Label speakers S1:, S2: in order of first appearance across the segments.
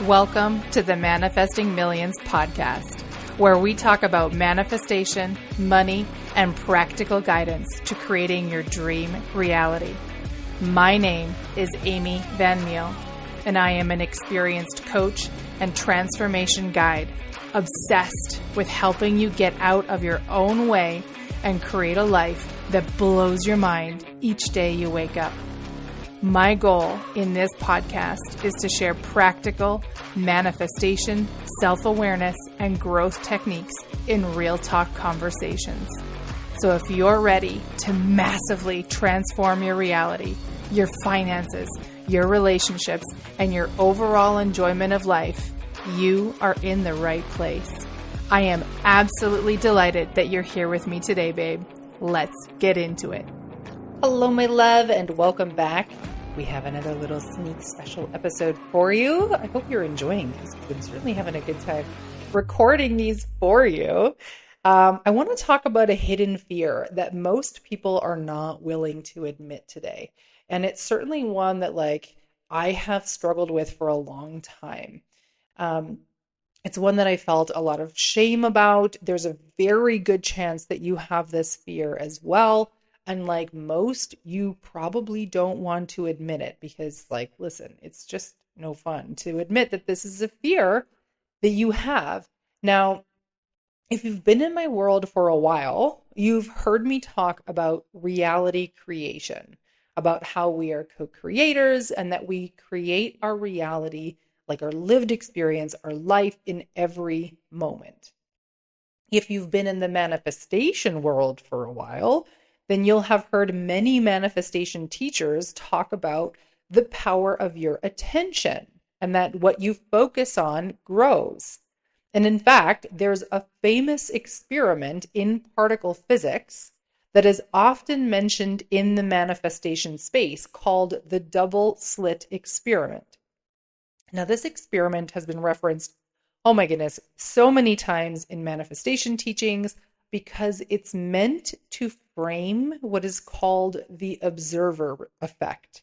S1: Welcome to the Manifesting Millions podcast, where we talk about manifestation, money, and practical guidance to creating your dream reality. My name is Amy Van Meel, and I am an experienced coach and transformation guide, obsessed with helping you get out of your own way and create a life that blows your mind each day you wake up. My goal in this podcast is to share practical manifestation, self-awareness, and growth techniques in real talk conversations. So if you're ready to massively transform your reality, your finances, your relationships, and your overall enjoyment of life, you are in the right place. I am absolutely delighted that you're here with me today, babe. Let's get into it. Hello, my love, and welcome back. We have another little sneak special episode for you. I hope you're enjoying this. I've been certainly having a good time recording these for you. I want to talk about a hidden fear that most people are not willing to admit today. And it's certainly one that I have struggled with for a long time. It's one that I felt a lot of shame about. There's a very good chance that you have this fear as well. And like most, you probably don't want to admit it because, listen, it's just no fun to admit that this is a fear that you have. Now, if you've been in my world for a while, you've heard me talk about reality creation, about how we are co-creators and that we create our reality, like our lived experience, our life in every moment. If you've been in the manifestation world for a while, then you'll have heard many manifestation teachers talk about the power of your attention and that what you focus on grows. And in fact, there's a famous experiment in particle physics that is often mentioned in the manifestation space called the double slit experiment. Now, this experiment has been referenced, oh my goodness, so many times in manifestation teachings because it's meant to frame what is called the observer effect.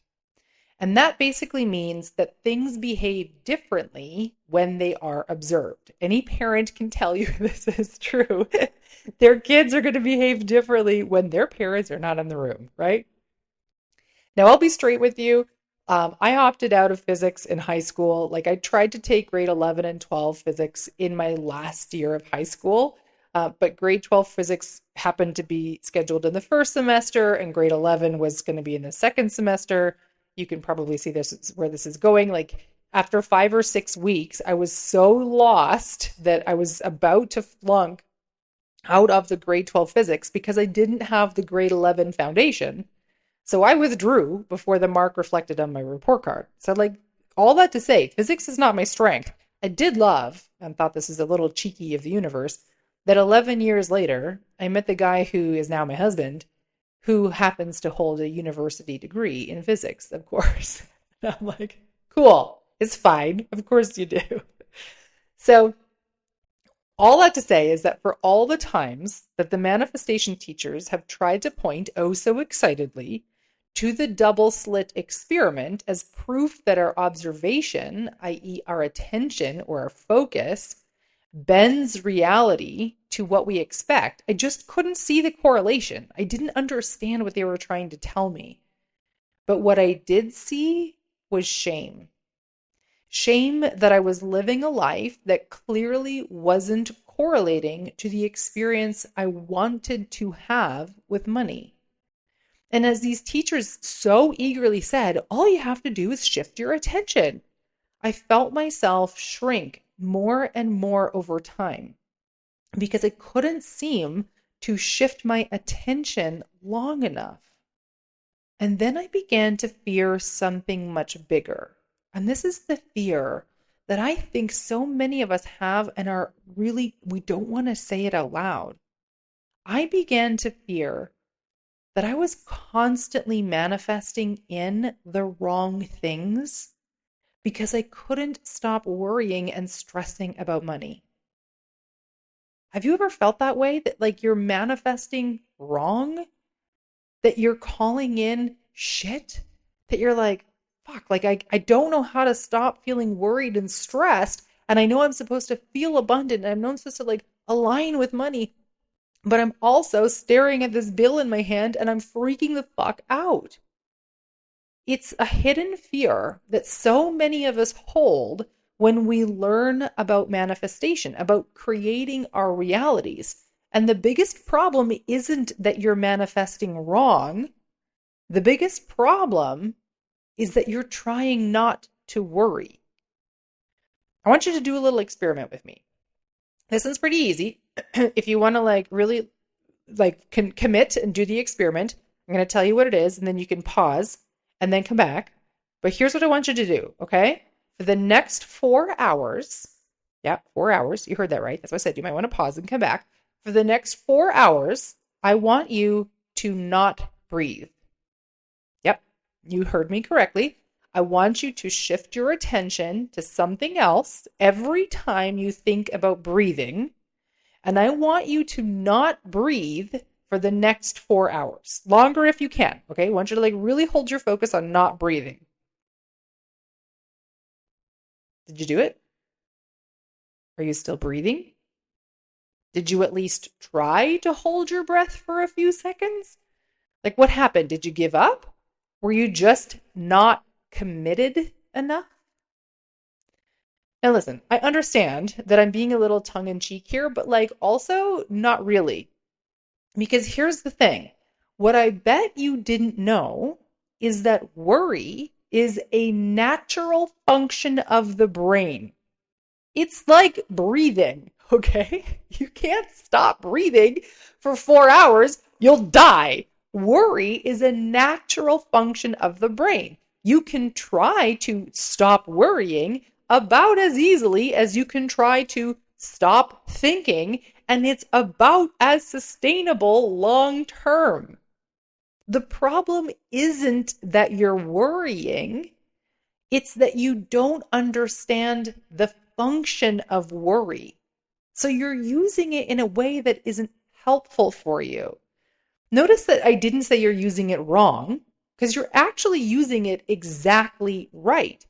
S1: And that basically means that things behave differently when they are observed. Any parent can tell you this is true. Their kids are going to behave differently when their parents are not in the room, right? Now, I'll be straight with you. I opted out of physics in high school. I tried to take grade 11 and 12 physics in my last year of high school. But grade 12 physics happened to be scheduled in the first semester, and grade 11 was going to be in the second semester. You can probably see where this is going. After 5 or 6 weeks, I was so lost that I was about to flunk out of the grade 12 physics because I didn't have the grade 11 foundation. So I withdrew before the mark reflected on my report card. So all that to say, physics is not my strength. I did love, and thought this is a little cheeky of the universe, that 11 years later, I met the guy who is now my husband, who happens to hold a university degree in physics, of course. And I'm like, cool, it's fine. Of course you do. So all that to say is that for all the times that the manifestation teachers have tried to point, oh so excitedly, to the double slit experiment as proof that our observation, i.e. our attention or our focus, bends reality to what we expect, I just couldn't see the correlation. I didn't understand what they were trying to tell me. But what I did see was shame. Shame that I was living a life that clearly wasn't correlating to the experience I wanted to have with money. And as these teachers so eagerly said, all you have to do is shift your attention. I felt myself shrink more and more over time because I couldn't seem to shift my attention long enough. And then I began to fear something much bigger. And this is the fear that I think so many of us have and we don't want to say it out loud. I began to fear that I was constantly manifesting in the wrong things because I couldn't stop worrying and stressing about money. Have you ever felt that way? That you're manifesting wrong? That you're calling in shit? That you're like, fuck, like I don't know how to stop feeling worried and stressed. And I know I'm supposed to feel abundant and I know I'm supposed to like align with money, but I'm also staring at this bill in my hand and I'm freaking the fuck out. It's a hidden fear that so many of us hold when we learn about manifestation, about creating our realities. And the biggest problem isn't that you're manifesting wrong. The biggest problem is that you're trying not to worry. I want you to do a little experiment with me. This one's pretty easy. If you want to like really like commit and do the experiment, I'm going to tell you what it is and then you can pause and then come back. But here's what I want you to do, okay? For the next 4 hours, yeah, 4 hours, you heard that right. That's what I said. You might want to pause and come back. For the next 4 hours, I want you to not breathe. Yep, you heard me correctly. I want you to shift your attention to something else every time you think about breathing. And I want you to not breathe for the next 4 hours. Longer if you can, okay? I want you to like really hold your focus on not breathing. Did you do it? Are you still breathing? Did you at least try to hold your breath for a few seconds? Like what happened? Did you give up? Were you just not committed enough? Now listen, I understand that I'm being a little tongue-in-cheek here, but like also not really. Because here's the thing. What I bet you didn't know is that worry is a natural function of the brain. It's like breathing, okay? You can't stop breathing for 4 hours. You'll die. Worry is a natural function of the brain. You can try to stop worrying about as easily as you can try to stop thinking, and it's about as sustainable long term. The problem isn't that you're worrying, it's that you don't understand the function of worry. So you're using it in a way that isn't helpful for you. Notice that I didn't say you're using it wrong, because you're actually using it exactly right.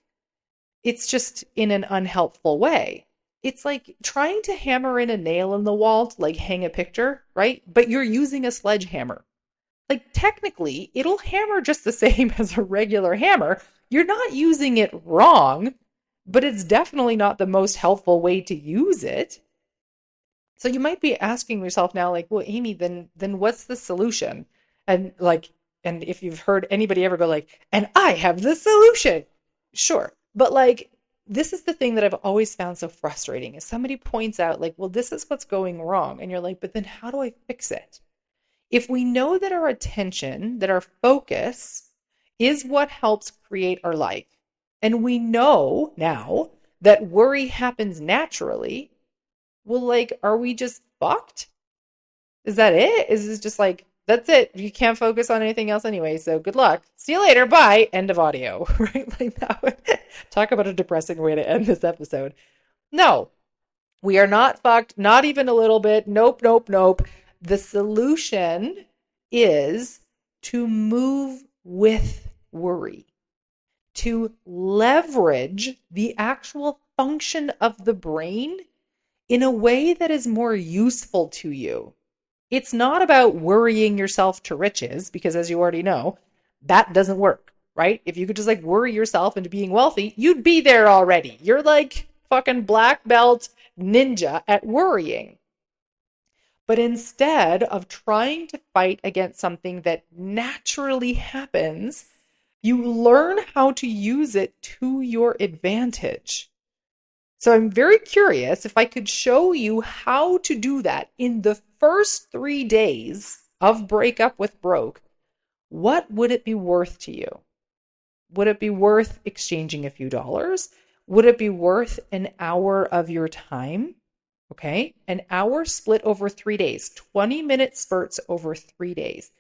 S1: It's just in an unhelpful way. It's like trying to hammer in a nail in the wall to like hang a picture, right? But you're using a sledgehammer. Like technically, it'll hammer just the same as a regular hammer. You're not using it wrong, but it's definitely not the most helpful way to use it. So you might be asking yourself now, like, well, Amy, then what's the solution? And like, and if you've heard anybody ever go like, and I have the solution, sure. But like, this is the thing that I've always found so frustrating is somebody points out like, well, this is what's going wrong. And you're like, but then how do I fix it? If we know that our attention, that our focus is what helps create our life, and we know now that worry happens naturally, well, like, are we just fucked? Is that it? Is this just like, that's it? You can't focus on anything else anyway, so good luck. See you later. Bye. End of audio. Right? Like that would talk about a depressing way to end this episode. No, we are not fucked. Not even a little bit. Nope, nope, nope. The solution is to move with worry, to leverage the actual function of the brain in a way that is more useful to you. It's not about worrying yourself to riches, because as you already know, that doesn't work, right? If you could just like worry yourself into being wealthy, you'd be there already. You're like fucking black belt ninja at worrying. But instead of trying to fight against something that naturally happens, you learn how to use it to your advantage. So I'm very curious if I could show you how to do that in the first 3 days of Break Up with Broke. What would it be worth to you? Would it be worth exchanging a few dollars? Would it be worth an hour of your time? Okay, an hour split over 3 days, 20-minute spurts over 3 days.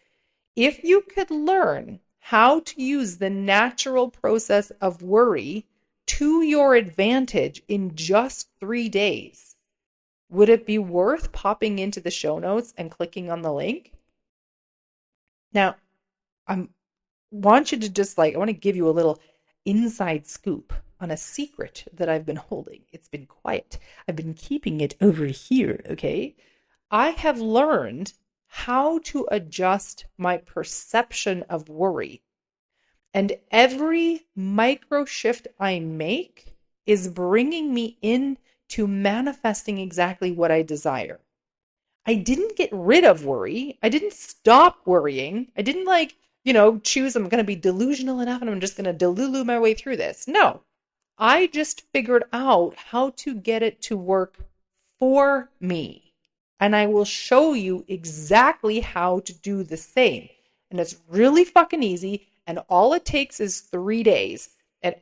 S1: If you could learn how to use the natural process of worry to your advantage in just 3 days, would it be worth popping into the show notes and clicking on the link? Now, I want you to just like, I want to give you a little
S2: inside scoop on a secret that I've been holding. It's been quiet. I've been keeping it over here, okay? I have learned how to adjust my perception of worry. And every micro shift I make is bringing me into manifesting exactly what I desire. I didn't get rid of worry. I didn't stop worrying. I didn't choose I'm going to be delusional enough and I'm just going to delulu my way through this. No, I just figured out how to get it to work for me. And I will show you exactly how to do the same. And it's really fucking easy. And all it takes is 3 days. And it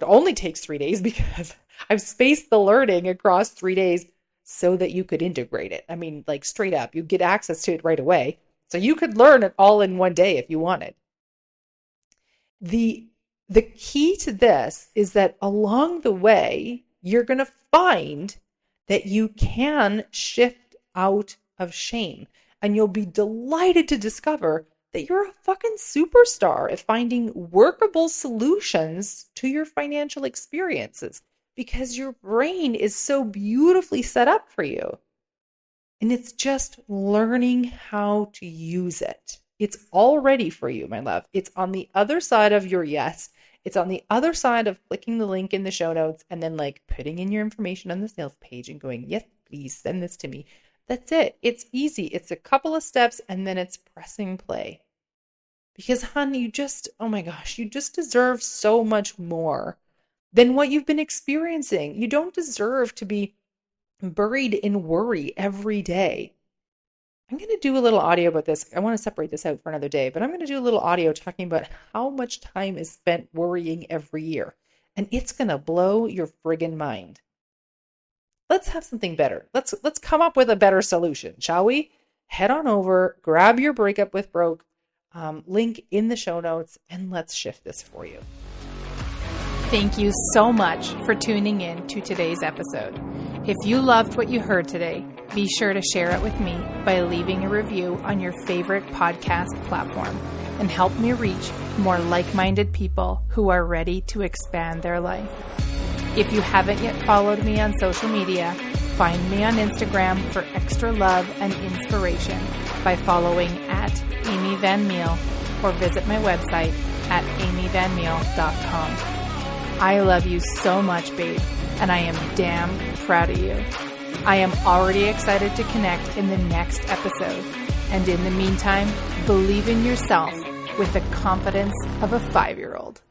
S2: only takes 3 days because I've spaced the learning across 3 days so that you could integrate it. I mean, like straight up, you get access to it right away. So you could learn it all in one day if you wanted. The key to this is that along the way, you're going to find that you can shift out of shame. And you'll be delighted to discover that you're a fucking superstar at finding workable solutions to your financial experiences because your brain is so beautifully set up for you. And it's just learning how to use it. It's all ready for you, my love. It's on the other side of your yes. It's on the other side of clicking the link in the show notes and then putting in your information on the sales page and going, yes, please send this to me. That's it. It's easy. It's a couple of steps and then it's pressing play. Because, hon, you just deserve so much more than what you've been experiencing. You don't deserve to be buried in worry every day. I'm going to do a little audio about this. I want to separate this out for another day, but I'm going to do a little audio talking about how much time is spent worrying every year. And it's going to blow your friggin' mind. Let's have something better. Let's come up with a better solution, shall we? Head on over, grab your Breakup with Broke link in the show notes, and let's shift this for you.
S1: Thank you so much for tuning in to today's episode. If you loved what you heard today, be sure to share it with me by leaving a review on your favorite podcast platform and help me reach more like-minded people who are ready to expand their life. If you haven't yet followed me on social media, find me on Instagram for extra love and inspiration by following @AmyVanMeal or visit my website at amyvanmeal.com. I love you so much, babe, and I am damn proud of you. I am already excited to connect in the next episode. And in the meantime, believe in yourself with the confidence of a 5-year-old.